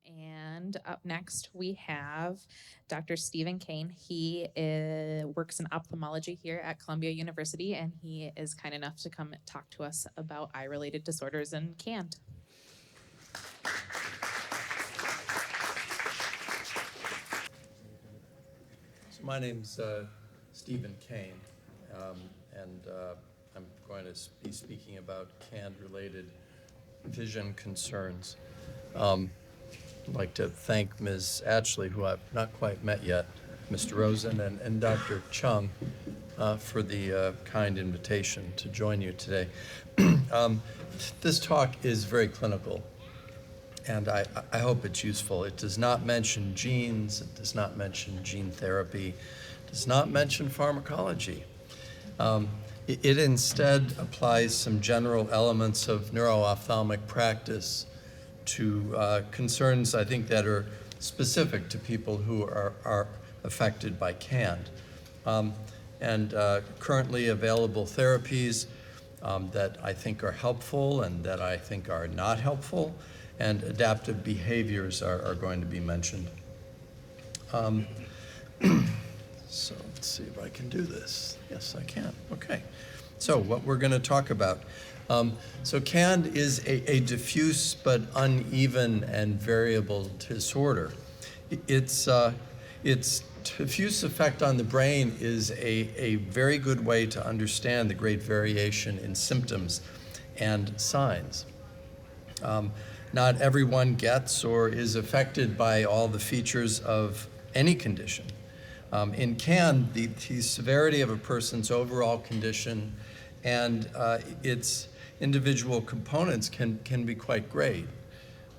And up next, we have Dr. Stephen Kane. He works in ophthalmology here at Columbia University, and he is kind enough to come talk to us about eye-related disorders and KAND. So my name's Stephen Kane, and I'm going to be speaking about KAND-related vision concerns. I'd like to thank Ms. Atchley, who I've not quite met yet, Mr. Rosen, and Dr. Chung for the kind invitation to join you today. This talk is very clinical, and I hope it's useful. It does not mention genes, it does not mention gene therapy, it does not mention pharmacology. It instead applies some general elements of neuro-ophthalmic practice to concerns, I think, that are specific to people who are affected by KAND. And currently available therapies that I think are helpful and that I think are not helpful, and adaptive behaviors are going to be mentioned. So let's see if I can do this. Yes, I can. Okay. So what we're going to talk about. So KAND is a diffuse but uneven and variable disorder. Its diffuse effect on the brain is a very good way to understand the great variation in symptoms and signs. Not everyone gets or is affected by all the features of any condition. In KAND, the severity of a person's overall condition and its individual components can be quite great.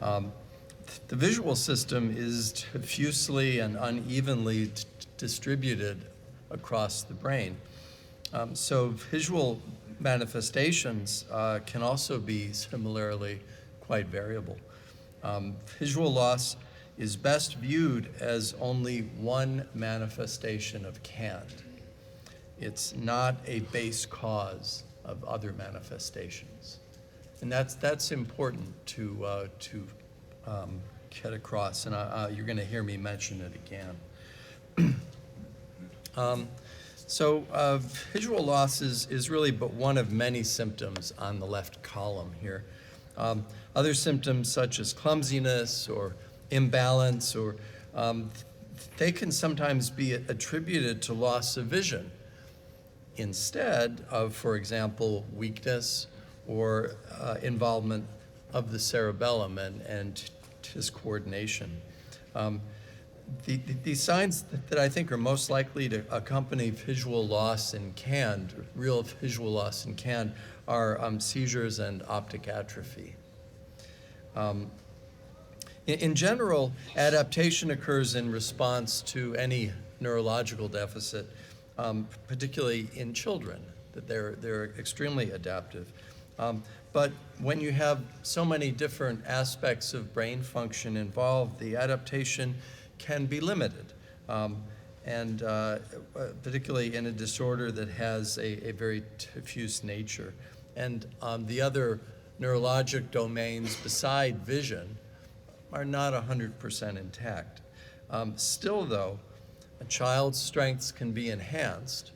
The visual system is diffusely and unevenly distributed across the brain. So visual manifestations can also be similarly quite variable. Visual loss is best viewed as only one manifestation of KAND. It's not a base cause of other manifestations. And that's important to get across, and you're going to hear me mention it again. So visual loss is really but one of many symptoms on the left column here. Other symptoms such as clumsiness or imbalance, or they can sometimes be attributed to loss of vision instead of, for example, weakness or involvement of the cerebellum and discoordination. The signs that I think are most likely to accompany visual loss in KAND, real visual loss in KAND, are seizures and optic atrophy. In general, adaptation occurs in response to any neurological deficit, particularly in children, that they're extremely adaptive. But when you have so many different aspects of brain function involved, the adaptation can be limited, and particularly in a disorder that has a very diffuse nature. And the other neurologic domains beside vision are not 100% intact. Still, though, a child's strengths can be enhanced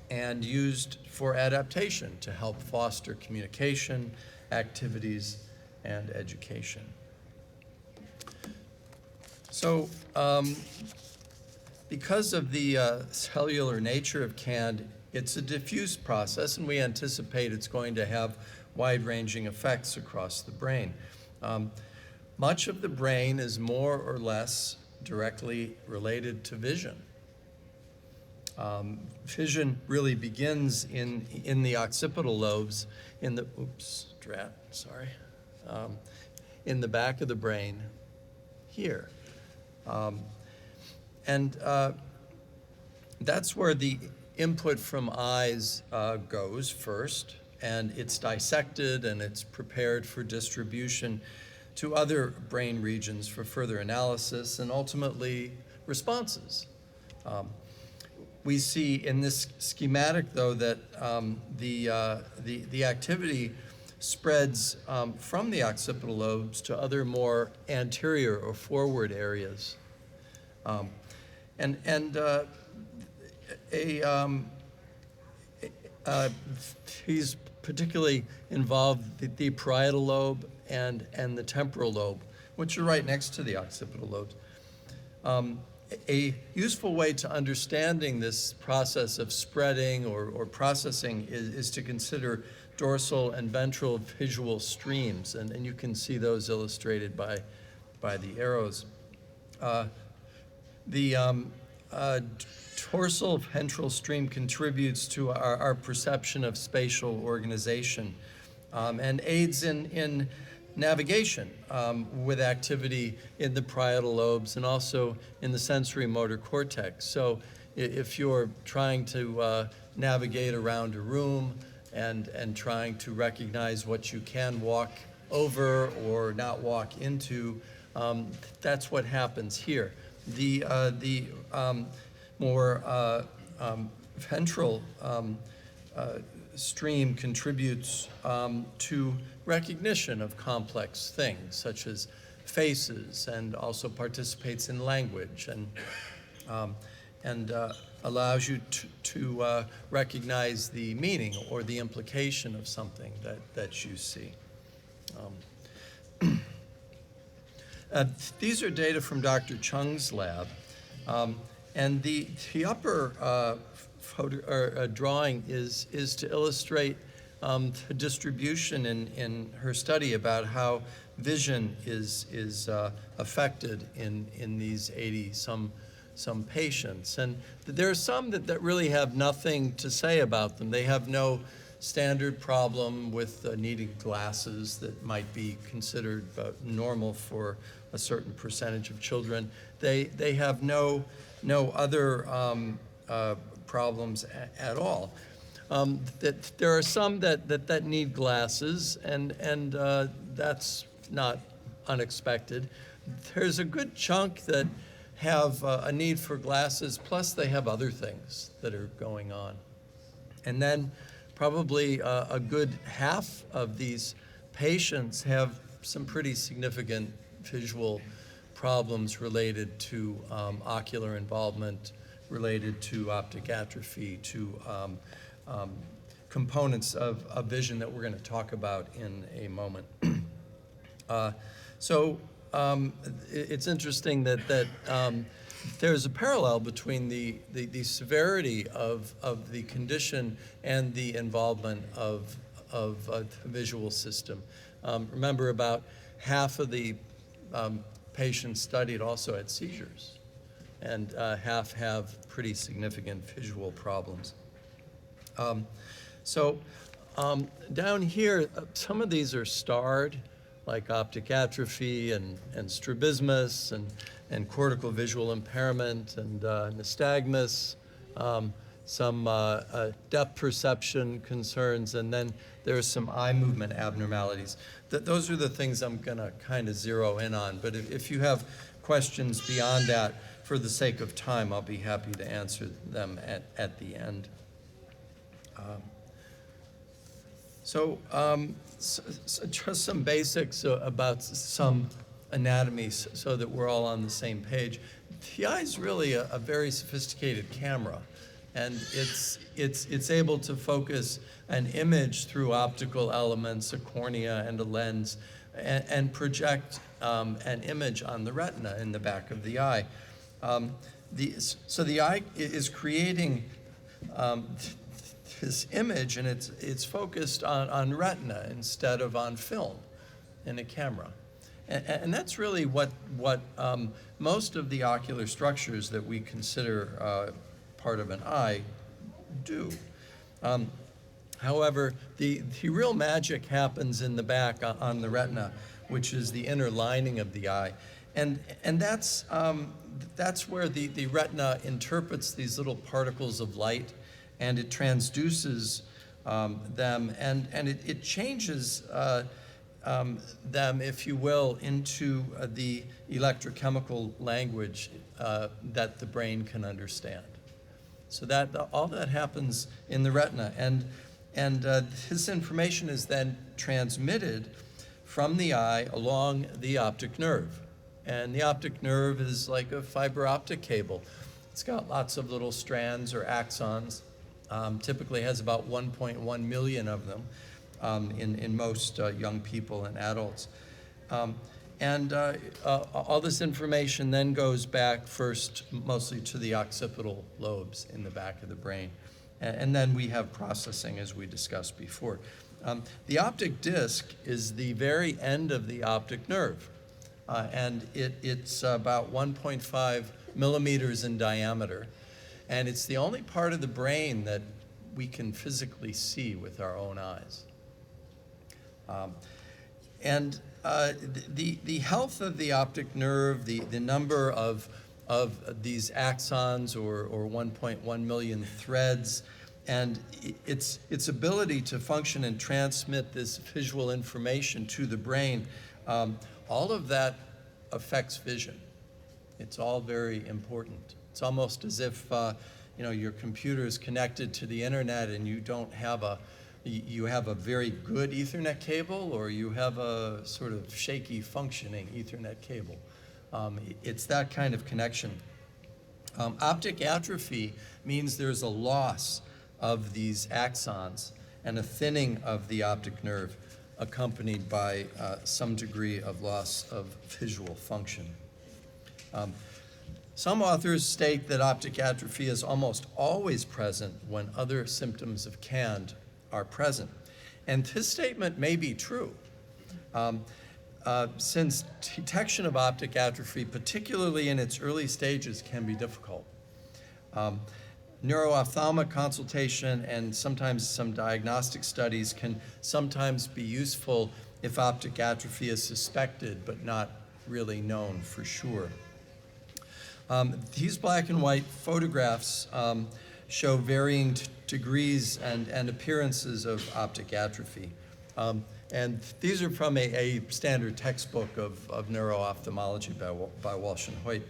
and used for adaptation to help foster communication, activities, and education. So, because of the cellular nature of KAND, it's a diffuse process, and we anticipate it's going to have wide-ranging effects across the brain. Much of the brain is more or less directly related to vision. Vision really begins in the occipital lobes, in the in the back of the brain here, and that's where the input from eyes goes first, and it's dissected and it's prepared for distribution to other brain regions for further analysis and ultimately responses. We see in this schematic, though, that the activity spreads from the occipital lobes to other more anterior or forward areas. He's particularly involved the parietal lobe and the temporal lobe, which are right next to the occipital lobes. A useful way to understanding this process of spreading or processing is to consider dorsal and ventral visual streams, and you can see those illustrated by the arrows. The dorsal ventral stream contributes to our perception of spatial organization and aids in navigation with activity in the parietal lobes and also in the sensory motor cortex. So if you're trying to navigate around a room and trying to recognize what you can walk over or not walk into, that's what happens here. The more ventral stream contributes to recognition of complex things, such as faces, and also participates in language, and allows you to recognize the meaning or the implication of something that you see. These are data from Dr. Chung's lab, and the upper drawing is to illustrate the distribution in her study about how vision is affected in these 80-some patients. And there are some that really have nothing to say about them. They have no standard problem with needing glasses that might be considered normal for a certain percentage of children. They have no other problems at all. That there are some that need glasses, and that's not unexpected. There's a good chunk that have a need for glasses, plus they have other things that are going on. And then probably a good half of these patients have some pretty significant visual problems related to ocular involvement, related to optic atrophy, to components of vision that we're going to talk about in a moment. It's interesting that there's a parallel between the severity of the condition and the involvement of the visual system. Remember, about half of the patients studied also had seizures, and half have pretty significant visual problems. Down here, some of these are starred, like optic atrophy and strabismus and cortical visual impairment and nystagmus, some depth perception concerns, and then there's some eye movement abnormalities. Those are the things I'm going to kind of zero in on, but if you have questions beyond that, for the sake of time, I'll be happy to answer them at the end. So just some basics about some anatomy so that we're all on the same page. The eye is really a very sophisticated camera, and it's able to focus an image through optical elements, a cornea and a lens, and project an image on the retina in the back of the eye. So the eye is creating this image, and it's focused on retina instead of on film in a camera. And that's really what most of the ocular structures that we consider part of an eye do. However, the real magic happens in the back on the retina, which is the inner lining of the eye. And that's where the retina interprets these little particles of light, and it transduces them, and it changes them, if you will, into the electrochemical language that the brain can understand. So all that happens in the retina, and And this information is then transmitted from the eye along the optic nerve. And the optic nerve is like a fiber optic cable. It's got lots of little strands or axons. Typically has about 1.1 million of them in most young people and adults. All this information then goes back first mostly to the occipital lobes in the back of the brain. And then we have processing, as we discussed before. The optic disc is the very end of the optic nerve. And it's about 1.5 millimeters in diameter. And it's the only part of the brain that we can physically see with our own eyes. The health of the optic nerve, the number of these axons or 1.1 million threads, and its ability to function and transmit this visual information to the brain, all of that affects vision. It's all very important. It's almost as if your computer is connected to the internet and you have a very good Ethernet cable, or you have a sort of shaky functioning Ethernet cable. It's that kind of connection. Optic atrophy means there's a loss of these axons and a thinning of the optic nerve, accompanied by some degree of loss of visual function. Some authors state that optic atrophy is almost always present when other symptoms of KAND are present. And this statement may be true, since detection of optic atrophy, particularly in its early stages, can be difficult. Neuro-ophthalmic consultation and sometimes some diagnostic studies can sometimes be useful if optic atrophy is suspected but not really known for sure. These black and white photographs show varying degrees and appearances of optic atrophy. And these are from a standard textbook of neuro-ophthalmology by Walsh and Hoyt.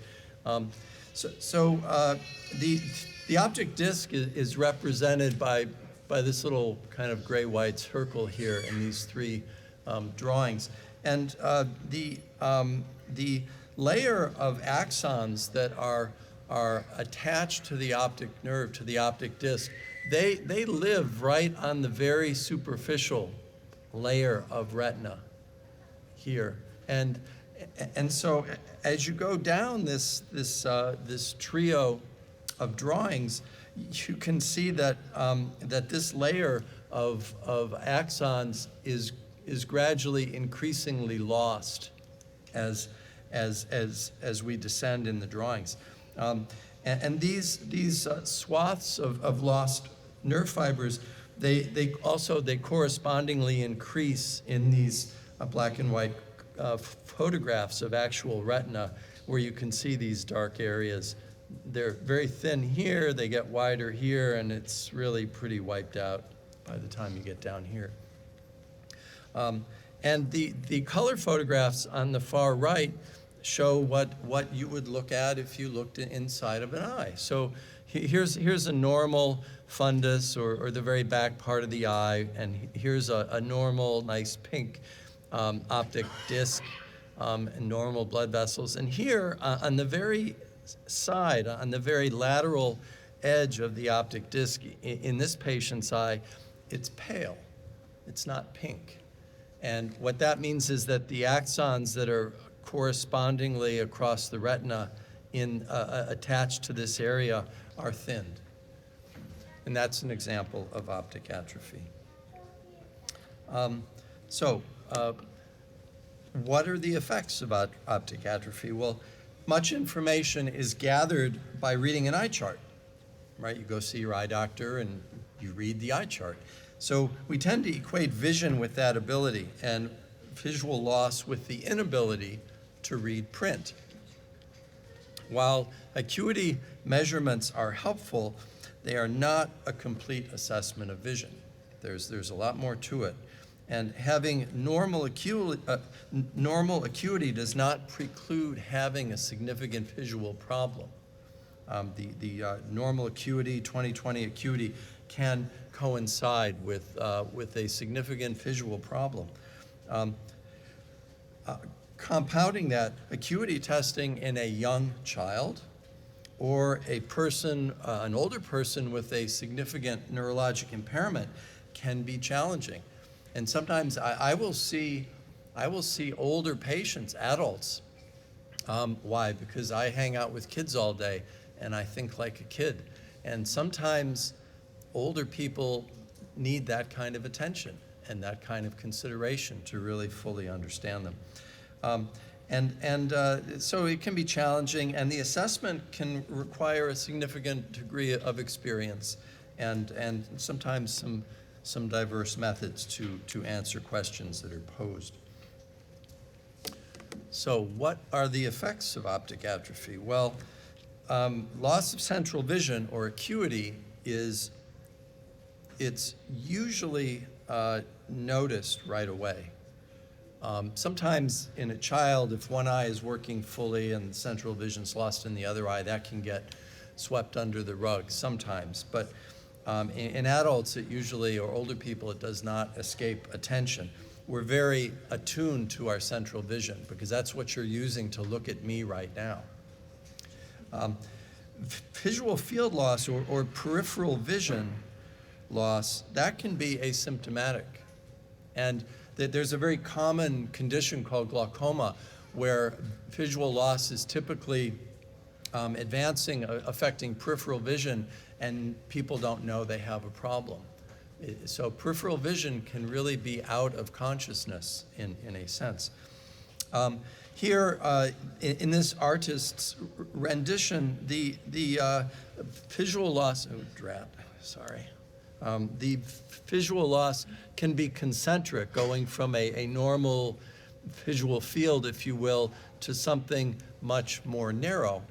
The optic disc is represented by this little kind of gray-white circle here in these three drawings. And the layer of axons that are attached to the optic nerve, to the optic disc, they live right on the very superficial layer of retina here. And so as you go down this trio of drawings, you can see that this layer of axons is gradually increasingly lost as we descend in the drawings. And these swaths of lost nerve fibers, they correspondingly increase in these black and white photographs of actual retina, where you can see these dark areas. They're very thin here, they get wider here, and it's really pretty wiped out by the time you get down here. And the color photographs on the far right show what you would look at if you looked inside of an eye. So here's a normal fundus or the very back part of the eye, and here's a normal, nice pink optic disc and normal blood vessels. And here on the very side, on the very lateral edge of the optic disc in this patient's eye, it's pale. It's not pink. And what that means is that the axons that are correspondingly across the retina attached to this area are thinned. And that's an example of optic atrophy. What are the effects of optic atrophy? Well, much information is gathered by reading an eye chart, right? You go see your eye doctor and you read the eye chart. So we tend to equate vision with that ability and visual loss with the inability to read print. While acuity measurements are helpful, they are not a complete assessment of vision. There's a lot more to it. And having normal acuity does not preclude having a significant visual problem. The normal acuity, 20/20 acuity, can coincide with a significant visual problem. Compounding that, acuity testing in a young child or a person, an older person with a significant neurologic impairment can be challenging. And sometimes I will see older patients, adults. Why? Because I hang out with kids all day and I think like a kid. And sometimes older people need that kind of attention and that kind of consideration to really fully understand them. So it can be challenging, and the assessment can require a significant degree of experience and sometimes some diverse methods to answer questions that are posed. So what are the effects of optic atrophy? Well, loss of central vision or acuity it's usually noticed right away. Sometimes in a child, if one eye is working fully and central vision's lost in the other eye, that can get swept under the rug sometimes. But in adults, it usually, or older people, it does not escape attention. We're very attuned to our central vision because that's what you're using to look at me right now. Visual field loss or peripheral vision loss, that can be asymptomatic. And there's a very common condition called glaucoma where visual loss is typically advancing, affecting peripheral vision, and people don't know they have a problem. So peripheral vision can really be out of consciousness in a sense. Here, in this artist's rendition, the visual loss, oh, drat, sorry. The visual loss can be concentric, going from a normal visual field, if you will, to something much more narrow.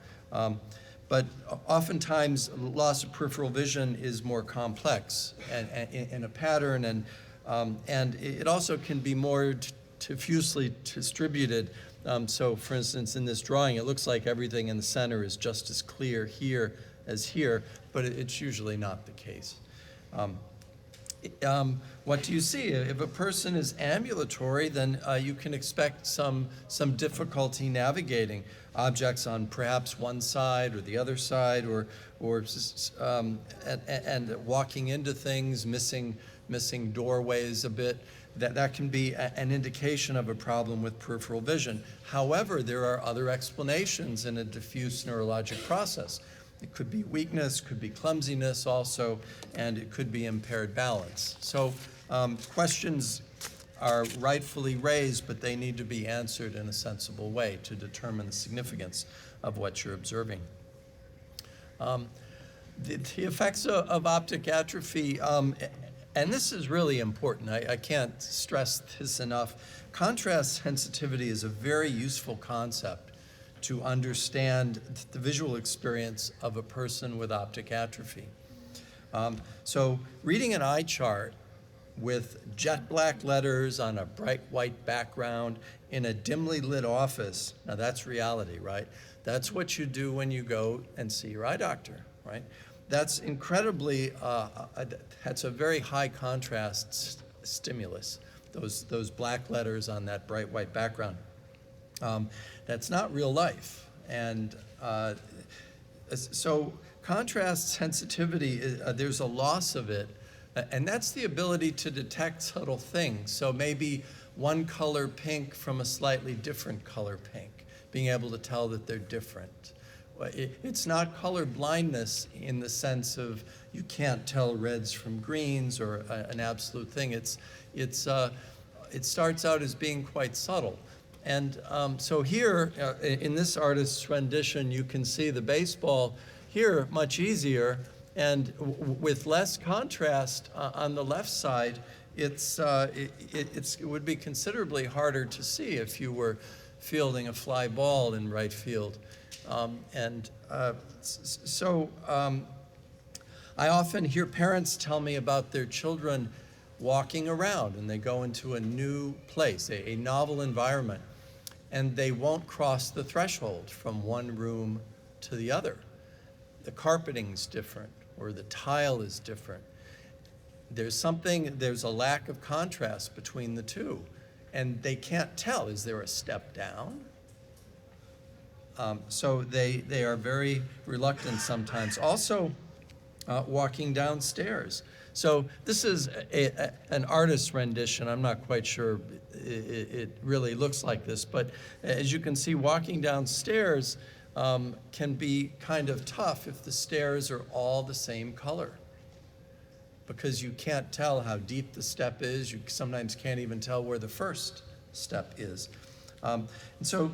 But oftentimes, loss of peripheral vision is more complex and in a pattern, and it also can be more diffusely distributed. So, for instance, in this drawing, it looks like everything in the center is just as clear here as here, but it's usually not the case. What do you see? If a person is ambulatory, then you can expect some difficulty navigating objects on perhaps one side or the other side, and walking into things, missing doorways a bit. That can be an indication of a problem with peripheral vision. However, there are other explanations in a diffuse neurologic process. It could be weakness, could be clumsiness also, and it could be impaired balance. So questions are rightfully raised, but they need to be answered in a sensible way to determine the significance of what you're observing. The effects of optic atrophy, and this is really important, I can't stress this enough. Contrast sensitivity is a very useful concept to understand the visual experience of a person with optic atrophy. So reading an eye chart with jet black letters on a bright white background in a dimly lit office, now that's reality, right? That's what you do when you go and see your eye doctor, right? That's incredibly, that's a very high contrast stimulus, those black letters on that bright white background. That's not real life. And so contrast sensitivity, there's a loss of it, and that's the ability to detect subtle things. So maybe one color pink from a slightly different color pink, being able to tell that they're different. It's not color blindness in the sense of you can't tell reds from greens or an absolute thing. It starts out as being quite subtle. And so here, in this artist's rendition, you can see the baseball here much easier, and with less contrast on the left side, it would be considerably harder to see if you were fielding a fly ball in right field. I often hear parents tell me about their children walking around, and they go into a new place, a novel environment, and they won't cross the threshold from one room to the other. The carpeting's different, or the tile is different. there's a lack of contrast between the two. And they can't tell, is there a step down? So they are very reluctant sometimes. Also, walking downstairs. So this is an artist's rendition. I'm not quite sure it really looks like this, but as you can see, walking downstairs can be kind of tough if the stairs are all the same color, because you can't tell how deep the step is. You sometimes can't even tell where the first step is. And so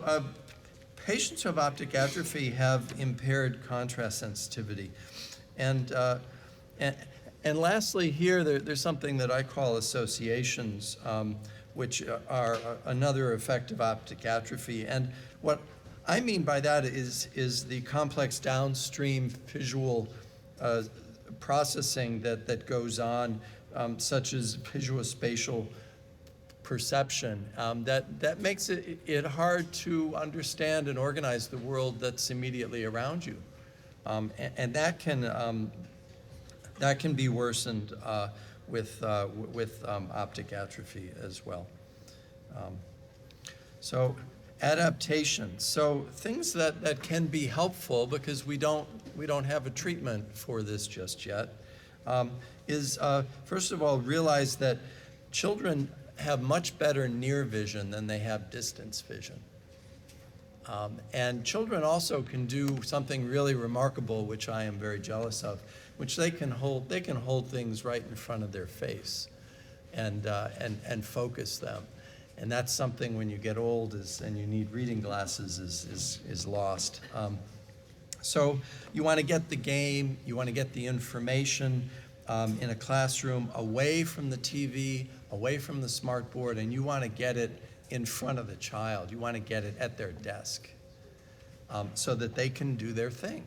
patients who have optic atrophy have impaired contrast sensitivity. And lastly here, there's something that I call associations, which are another effect of optic atrophy. And what I mean by that is the complex downstream visual processing that goes on, such as visuospatial perception, that makes it hard to understand and organize the world that's immediately around you. And that can be worsened with optic atrophy as well. So adaptation. So things that can be helpful, because we don't have a treatment for this just yet, is first of all, realize that children have much better near vision than they have distance vision. And children also can do something really remarkable, which I am very jealous of, which they can hold things right in front of their face and focus them. And that's something when you get old and you need reading glasses is lost. So you want to get the game, you want to get the information in a classroom away from the TV, away from the smart board, and you want to get it in front of the child. You want to get it at their desk so that they can do their thing.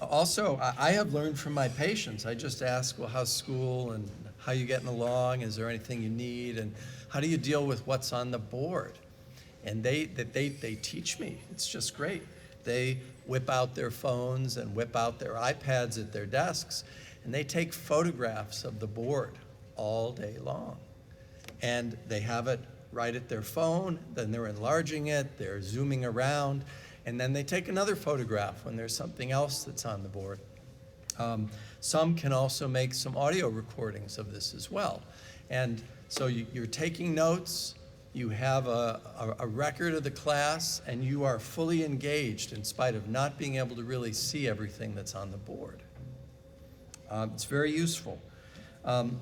Also, I have learned from my patients. I just ask, well, how's school and how you getting along? Is there anything you need? And how do you deal with what's on the board? And they teach me. It's just great. They whip out their phones and whip out their iPads at their desks, and they take photographs of the board all day long. And they have it right at their phone, then they're enlarging it, they're zooming around, and then they take another photograph when there's something else that's on the board. Some can also make some audio recordings of this as well. And so you're taking notes, you have a record of the class, and you are fully engaged in spite of not being able to really see everything that's on the board. It's very useful. And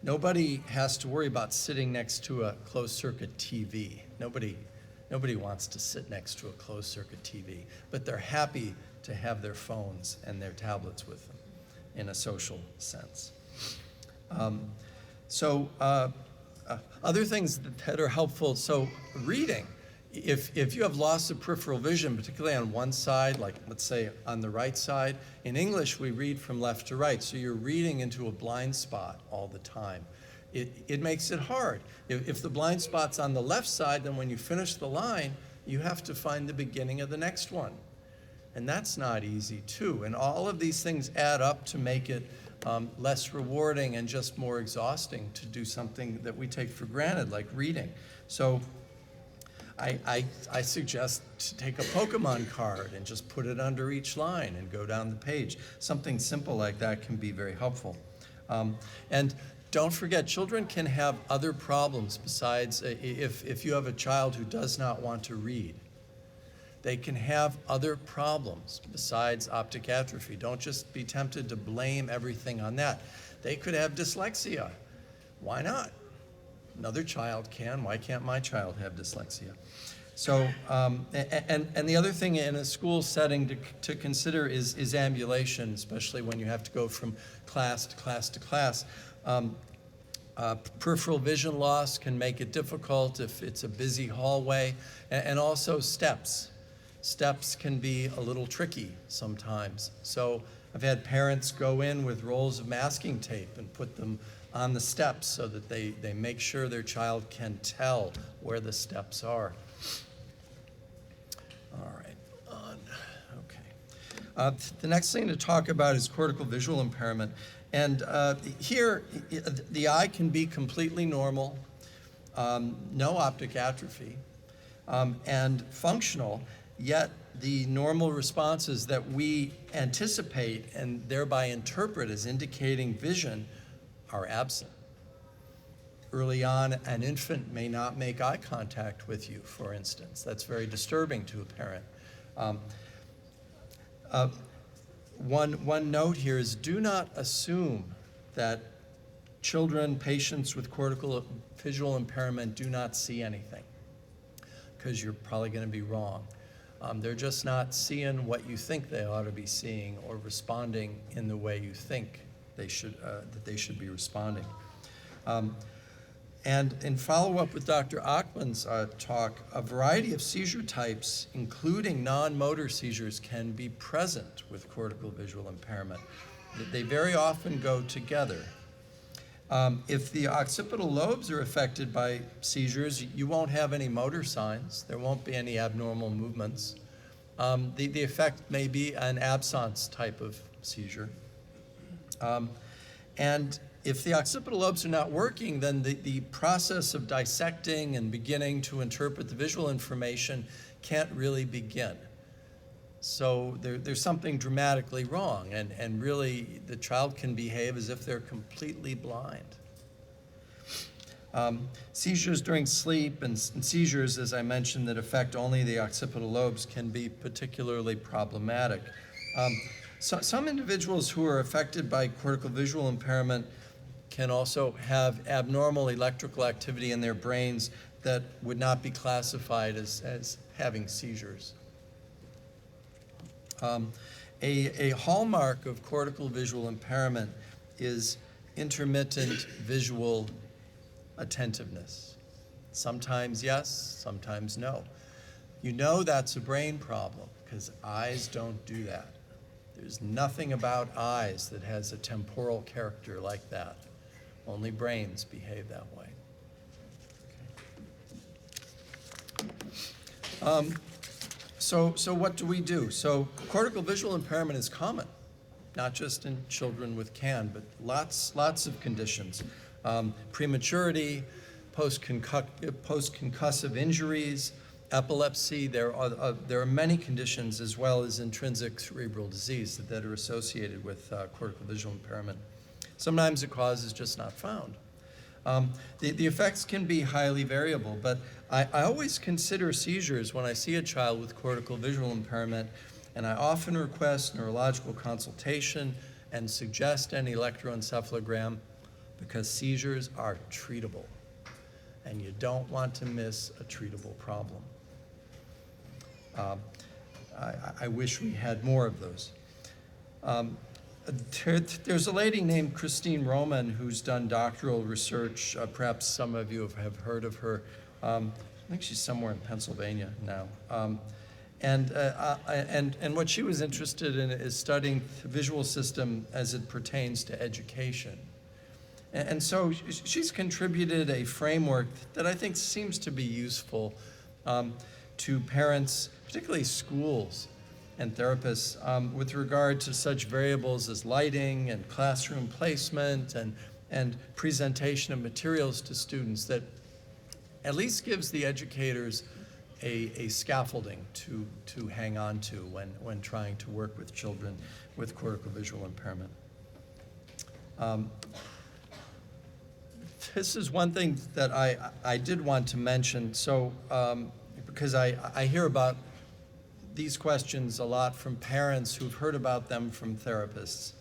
nobody has to worry about sitting next to a closed-circuit TV. Nobody wants to sit next to a closed-circuit TV, but they're happy to have their phones and their tablets with them in a social sense. Other things that are helpful, so reading. If you have loss of peripheral vision, particularly on one side, like let's say on the right side, in English we read from left to right, so you're reading into a blind spot all the time. It makes it hard. If the blind spot's on the left side, then when you finish the line, you have to find the beginning of the next one. And that's not easy too. And all of these things add up to make it less rewarding and just more exhausting to do something that we take for granted, like reading. So I suggest to take a Pokemon card and just put it under each line and go down the page. Something simple like that can be very helpful. And don't forget, children can have other problems besides, if you have a child who does not want to read, they can have other problems besides optic atrophy. Don't just be tempted to blame everything on that. They could have dyslexia. Why not? Another child can. Why can't my child have dyslexia? So, and the other thing in a school setting to consider is ambulation, especially when you have to go from class to class to class. Peripheral vision loss can make it difficult if it's a busy hallway, and also steps. Steps can be a little tricky sometimes. So I've had parents go in with rolls of masking tape and put them on the steps so that they make sure their child can tell where the steps are. All right, on, The next thing to talk about is cortical visual impairment. And here, the eye can be completely normal, no optic atrophy, and functional, yet the normal responses that we anticipate and thereby interpret as indicating vision are absent. Early on, an infant may not make eye contact with you, for instance. That's very disturbing to a parent. One note here is do not assume that children, patients with cortical visual impairment do not see anything, because you're probably going to be wrong. They're just not seeing what you think they ought to be seeing or responding in the way you think they should, that they should be responding. And in follow-up with Dr. Achman's talk, a variety of seizure types, including non-motor seizures, can be present with cortical visual impairment. They very often go together. If the occipital lobes are affected by seizures, you won't have any motor signs. There won't be any abnormal movements. The effect may be an absence type of seizure. And if the occipital lobes are not working, then the process of dissecting and beginning to interpret the visual information can't really begin. So there's something dramatically wrong, and really the child can behave as if they're completely blind. Seizures during sleep and seizures, as I mentioned, that affect only the occipital lobes can be particularly problematic. So some individuals who are affected by cortical visual impairment can also have abnormal electrical activity in their brains that would not be classified as having seizures. A hallmark of cortical visual impairment is intermittent visual attentiveness. Sometimes yes, sometimes no. You know that's a brain problem because eyes don't do that. There's nothing about eyes that has a temporal character like that. Only brains behave that way. Okay. So what do we do? So cortical visual impairment is common, not just in children with KAND, but lots of conditions. Prematurity, post-concussive injuries, epilepsy. There are many conditions as well as intrinsic cerebral disease that are associated with cortical visual impairment. Sometimes the cause is just not found. The effects can be highly variable, but I always consider seizures when I see a child with cortical visual impairment, and I often request neurological consultation and suggest an electroencephalogram because seizures are treatable, and you don't want to miss a treatable problem. I wish we had more of those. There's a lady named Christine Roman who's done doctoral research. Perhaps some of you have heard of her. I think she's somewhere in Pennsylvania now. And what she was interested in is studying the visual system as it pertains to education. And so she's contributed a framework that I think seems to be useful to parents, particularly schools and therapists, with regard to such variables as lighting and classroom placement and presentation of materials to students that at least gives the educators a scaffolding to hang on to when trying to work with children with cortical visual impairment. This is one thing that I did want to mention. So, because I hear about these questions a lot from parents who've heard about them from therapists.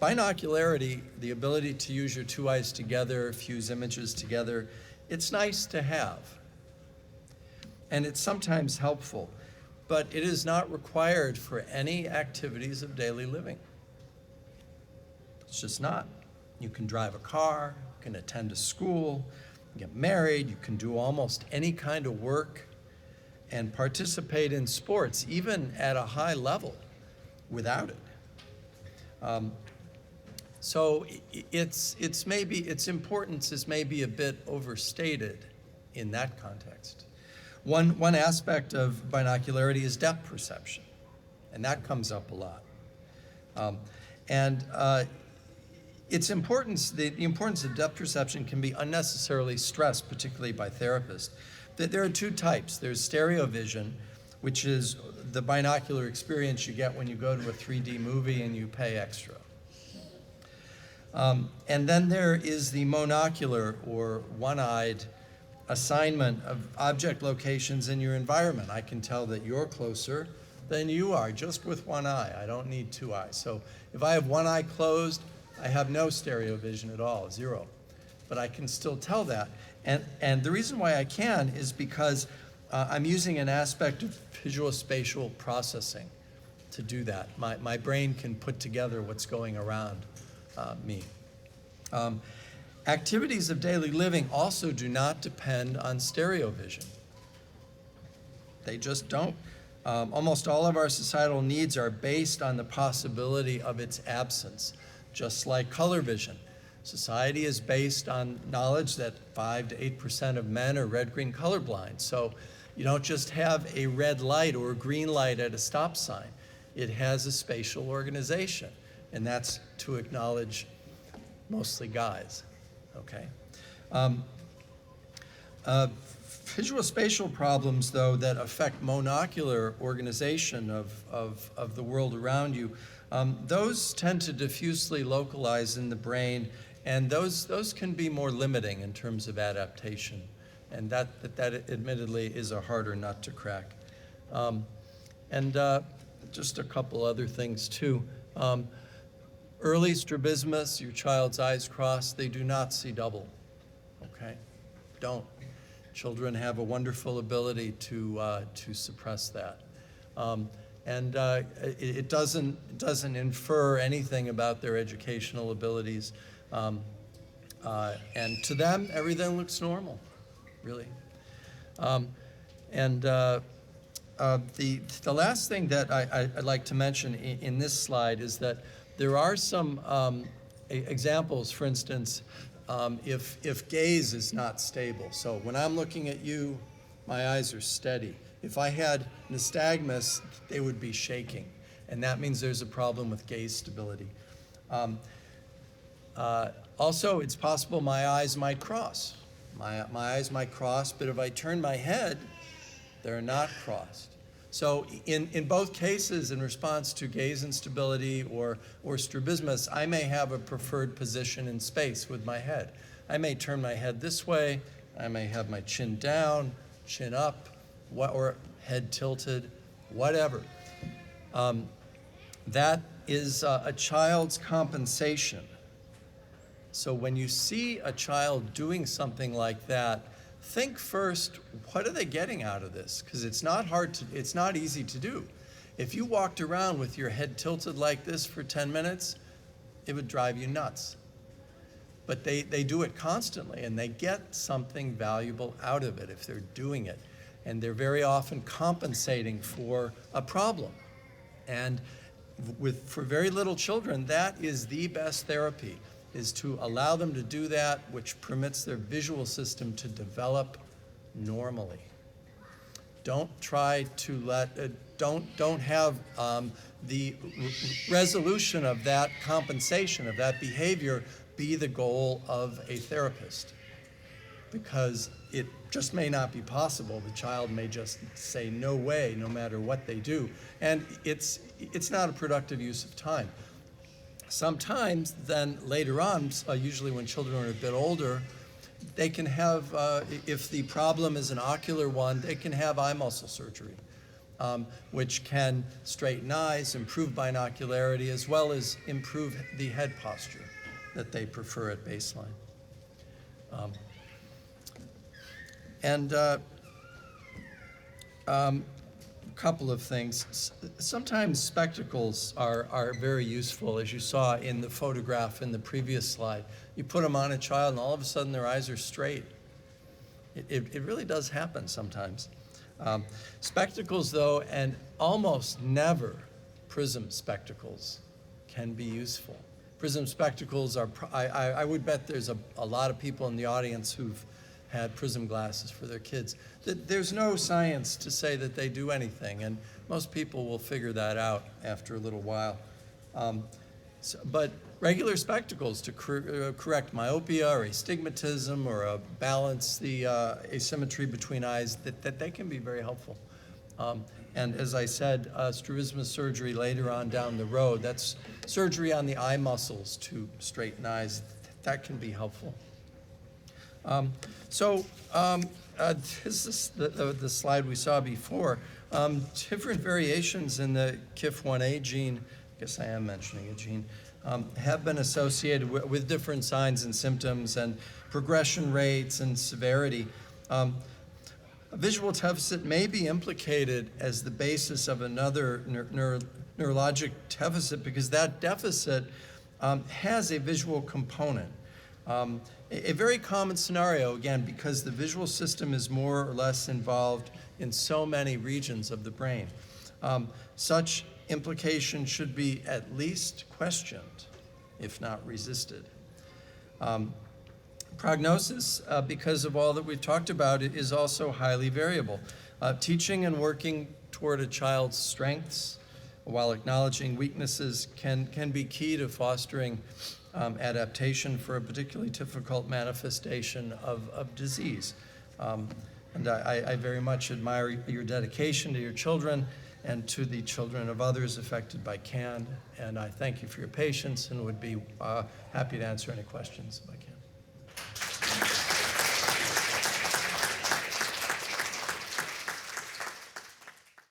Binocularity, the ability to use your two eyes together, fuse images together, it's nice to have. And it's sometimes helpful, but it is not required for any activities of daily living. It's just not. You can drive a car, you can attend a school, you can get married, you can do almost any kind of work and participate in sports, even at a high level, without it. So its importance is maybe a bit overstated in that context. One aspect of binocularity is depth perception. And that comes up a lot. And its importance, the importance of depth perception can be unnecessarily stressed, particularly by therapists. That there are two types. There's stereo vision, which is the binocular experience you get when you go to a 3D movie and you pay extra. And then there is the monocular or one-eyed assignment of object locations in your environment. I can tell that you're closer than you are just with one eye. I don't need two eyes. So if I have one eye closed, I have no stereo vision at all, zero. But I can still tell that. And the reason why I can is because I'm using an aspect of visual-spatial processing to do that. My brain can put together what's going around me. Activities of daily living also do not depend on stereo vision. They just don't. Almost all of our societal needs are based on the possibility of its absence, just like color vision. Society is based on knowledge that 5 to 8% of men are red-green colorblind. So you don't just have a red light or a green light at a stop sign. It has a spatial organization, and that's to acknowledge mostly guys, okay? Visual spatial problems, though, that affect monocular organization of the world around you, those tend to diffusely localize in the brain, and those can be more limiting in terms of adaptation. And that admittedly is a harder nut to crack. Just a couple other things too. Early strabismus, your child's eyes cross, they do not see double, okay? Don't. Children have a wonderful ability to suppress that. It doesn't infer anything about their educational abilities. And to them, everything looks normal, really. The last thing that I'd like to mention in this slide is that there are some examples, for instance, if gaze is not stable. So when I'm looking at you, my eyes are steady. If I had nystagmus, they would be shaking. And that means there's a problem with gaze stability. Also, it's possible my eyes might cross. My eyes might cross, but if I turn my head, they're not crossed. So in both cases, in response to gaze instability or strabismus, I may have a preferred position in space with my head. I may turn my head this way, I may have my chin down, chin up, or head tilted, whatever. That is a child's compensation. So when you see a child doing something like that, think first, what are they getting out of this? Because it's not easy to do. If you walked around with your head tilted like this for 10 minutes, it would drive you nuts. But they do it constantly, and they get something valuable out of it if they're doing it. And they're very often compensating for a problem. And for very little children, that is the best therapy, is to allow them to do that, which permits their visual system to develop normally. Don't try to don't have the resolution of that compensation, of that behavior, be the goal of a therapist, because it just may not be possible. The child may just say no way, no matter what they do, and it's not a productive use of time. Sometimes then later on, usually when children are a bit older, they can have, if the problem is an ocular one, they can have eye muscle surgery, which can straighten eyes, improve binocularity, as well as improve the head posture that they prefer at baseline. Couple of things. Sometimes spectacles are very useful, as you saw in the photograph in the previous slide. You put them on a child and all of a sudden their eyes are straight. It really does happen sometimes. Spectacles, though, and almost never prism spectacles can be useful. Prism spectacles are, I would bet there's a lot of people in the audience who've had prism glasses for their kids. There's no science to say that they do anything, and most people will figure that out after a little while. But regular spectacles to correct myopia or astigmatism or balance the asymmetry between eyes, that they can be very helpful. And as I said, strabismus surgery later on down the road, that's surgery on the eye muscles to straighten eyes. That can be helpful. This is the slide we saw before. Different variations in the KIF1A gene, I guess I am mentioning a gene, have been associated with different signs and symptoms and progression rates and severity. A visual deficit may be implicated as the basis of another neurologic deficit because that deficit has a visual component. A very common scenario, again, because the visual system is more or less involved in so many regions of the brain. Such implication should be at least questioned, if not resisted. Prognosis, because of all that we've talked about, it is also highly variable. Teaching and working toward a child's strengths while acknowledging weaknesses can be key to fostering adaptation for a particularly difficult manifestation of disease. And I very much admire your dedication to your children and to the children of others affected by KAND. And I thank you for your patience and would be happy to answer any questions if I can.